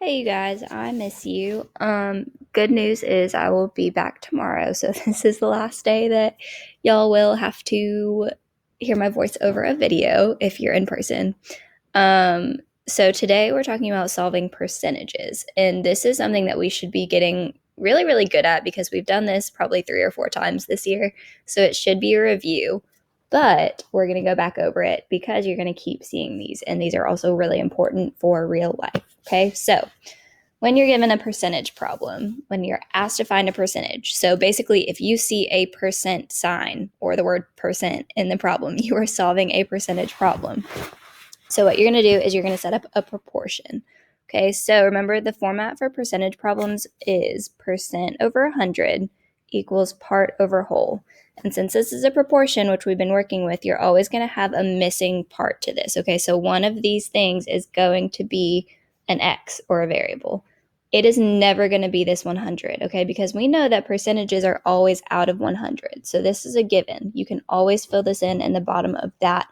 Hey you guys, I miss you. Good news is I will be back tomorrow. So this is the last day that y'all will have to hear my voice over a video if you're in person. Um, so today we're talking about solving percentages, and this is something that we should be getting really, really good at because we've done this probably 3 or 4 times this year. So it should be a review, but we're going to go back over it because you're going to keep seeing these, and these are also really important for real life. Okay, so when you're given a percentage problem, when you're asked to find a percentage. So basically, if you see a percent sign or the word percent in the problem, you are solving a percentage problem. So what you're going to do is you're going to set up a proportion. Okay, so remember the format for percentage problems is percent over 100 equals part over whole. And since this is a proportion, which we've been working with, you're always going to have a missing part to this. Okay, so one of these things is going to be an x or a variable. It is never going to be this 100, okay, because we know that percentages are always out of 100. So this is a given. You can always fill this in the bottom of that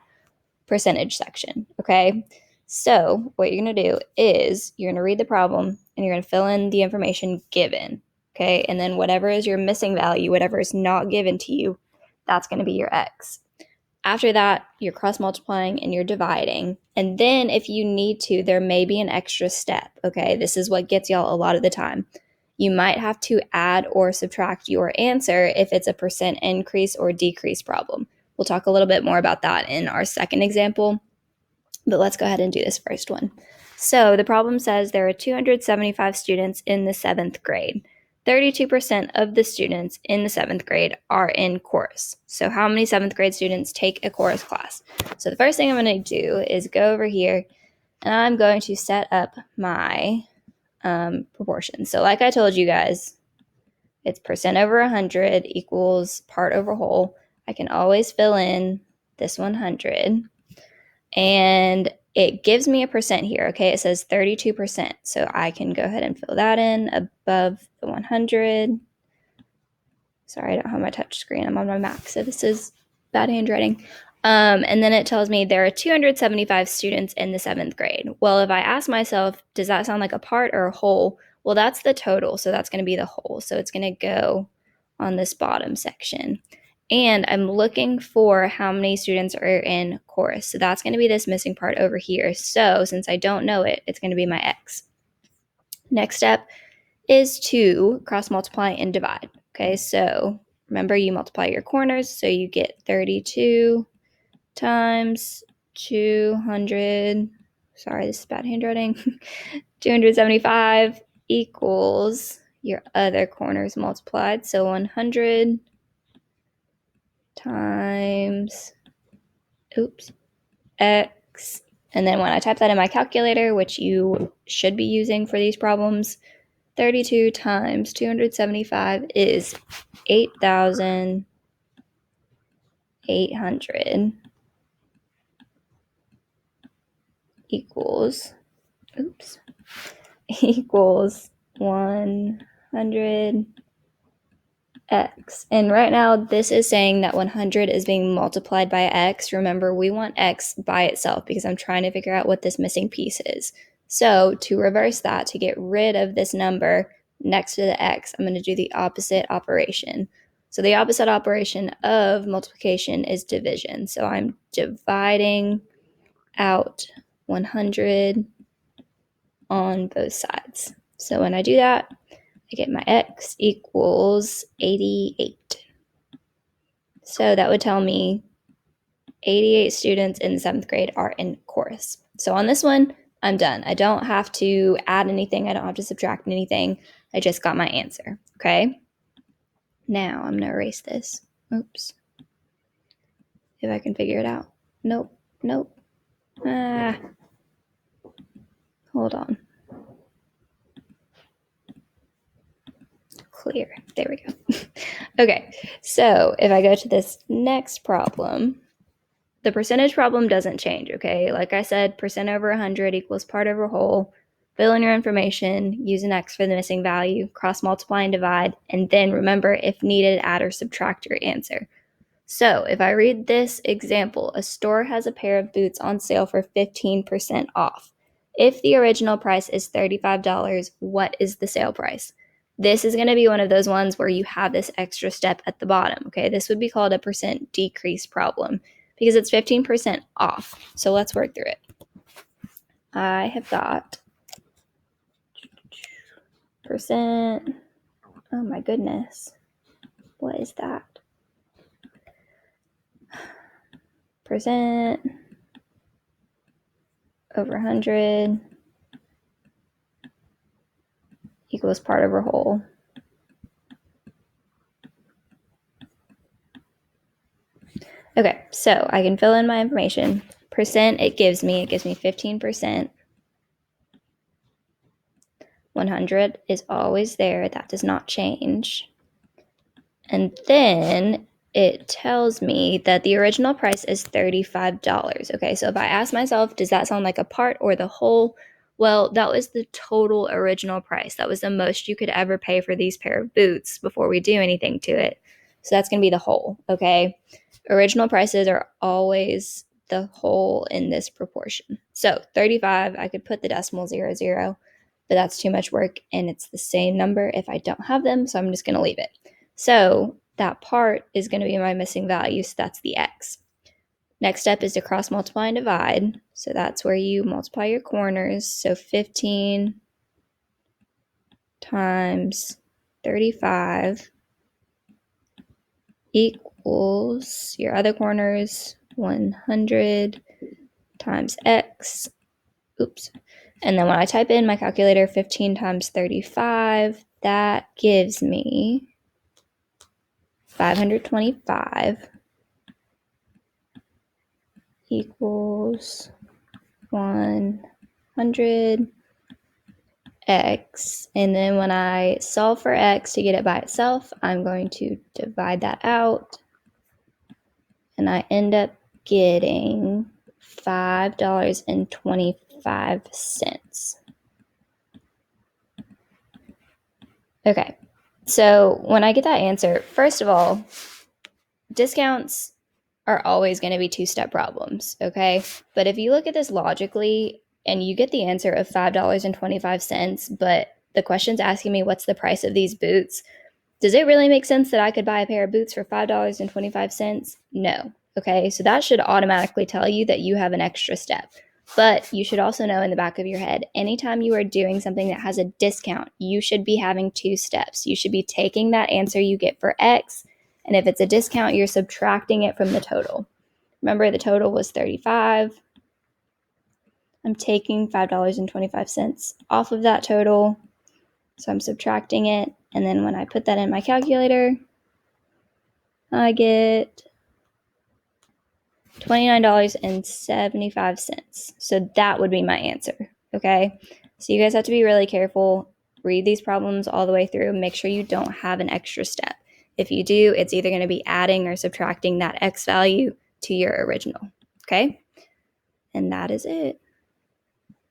percentage section, okay? So what you're going to do is you're going to read the problem and you're going to fill in the information given, okay? And then whatever is your missing value, whatever is not given to you, that's going to be your x. After that, you're cross multiplying and you're dividing. And then if you need to, there may be an extra step, okay? This is what gets y'all a lot of the time. You might have to add or subtract your answer if it's a percent increase or decrease problem. We'll talk a little bit more about that in our second example, but let's go ahead and do this first one. So the problem says there are 275 students in the seventh grade. 32% of the students in the seventh grade are in chorus. So how many seventh grade students take a chorus class? So the first thing I'm going to do is go over here and I'm going to set up my proportions. So like I told you guys, it's percent over 100 equals part over whole. I can always fill in this 100 and it gives me a percent here. Okay, it says 32%. So I can go ahead and fill that in above the 100. Sorry, I don't have my touch screen. I'm on my Mac, so this is bad handwriting. And then it tells me there are 275 students in the seventh grade. Well, if I ask myself, does that sound like a part or a whole? Well, that's the total, so that's going to be the whole. So it's going to go on this bottom section. And I'm looking for how many students are in chorus. So that's going to be this missing part over here. So since I don't know it, it's going to be my x. Next step is to cross multiply and divide. Okay, so remember you multiply your corners, so you get 32 times 200. Sorry, this is bad handwriting. 275 equals your other corners multiplied. So 100 times, x. And then when I type that in my calculator, which you should be using for these problems, 32 times 275 is 8,800 equals, equals 100x. And right now, this is saying that 100 is being multiplied by x. Remember, we want x by itself because I'm trying to figure out what this missing piece is. So to reverse that, to get rid of this number next to the x, I'm going to do the opposite operation. So the opposite operation of multiplication is division. So I'm dividing out 100 on both sides. So when I do that, I get my x equals 88. So that would tell me 88 students in the seventh grade are in chorus. So on this one, I'm done. I don't have to add anything. I don't have to subtract anything. I just got my answer, okay? Now I'm gonna erase this. Oops. If I can figure it out. Nope. Hold on. Clear. There we go. Okay, so if I go to this next problem, the percentage problem doesn't change, okay? Like I said, percent over 100 equals part over whole. Fill in your information, use an x for the missing value, cross multiply and divide, and then remember, if needed, add or subtract your answer. So if I read this example, a store has a pair of boots on sale for 15% off. If the original price is $35, what is the sale price? This is going to be one of those ones where you have this extra step at the bottom, okay? This would be called a percent decrease problem because it's 15% off. So let's work through it. I have got percent. Oh my goodness. What is that? Percent over 100 equals part over whole. Okay, so I can fill in my information. Percent it gives me 15%. 100 is always there. That does not change. And then it tells me that the original price is $35. Okay, so if I ask myself, does that sound like a part or the whole? Well, that was the total original price. That was the most you could ever pay for these pair of boots before we do anything to it. So that's going to be the whole, okay? Original prices are always the whole in this proportion. So 35, I could put the decimal 00, but that's too much work and it's the same number if I don't have them, so I'm just going to leave it. So that part is going to be my missing value, so that's the x. Next step is to cross multiply and divide. So that's where you multiply your corners. So 15 times 35 equals your other corners, 100 times x. Oops. And then when I type in my calculator, 15 times 35, that gives me 525 equals 100 x. And then when I solve for x to get it by itself, I'm going to divide that out. And I end up getting $5.25. Okay, so when I get that answer, first of all, discounts are always going to be two-step problems, okay? But if you look at this logically and you get the answer of $5.25, but the question's asking me what's the price of these boots, does it really make sense that I could buy a pair of boots for $5.25? No, okay? So that should automatically tell you that you have an extra step. But you should also know in the back of your head, anytime you are doing something that has a discount, you should be having two steps. You should be taking that answer you get for X, and if it's a discount, you're subtracting it from the total. Remember, the total was 35. I'm taking $5.25 off of that total, so I'm subtracting it, and then when I put that in my calculator, I get $29.75. So that would be my answer, okay? So you guys have to be really careful. Read these problems all the way through. Make sure you don't have an extra step. If you do, it's either going to be adding or subtracting that X value to your original, okay? And that is it.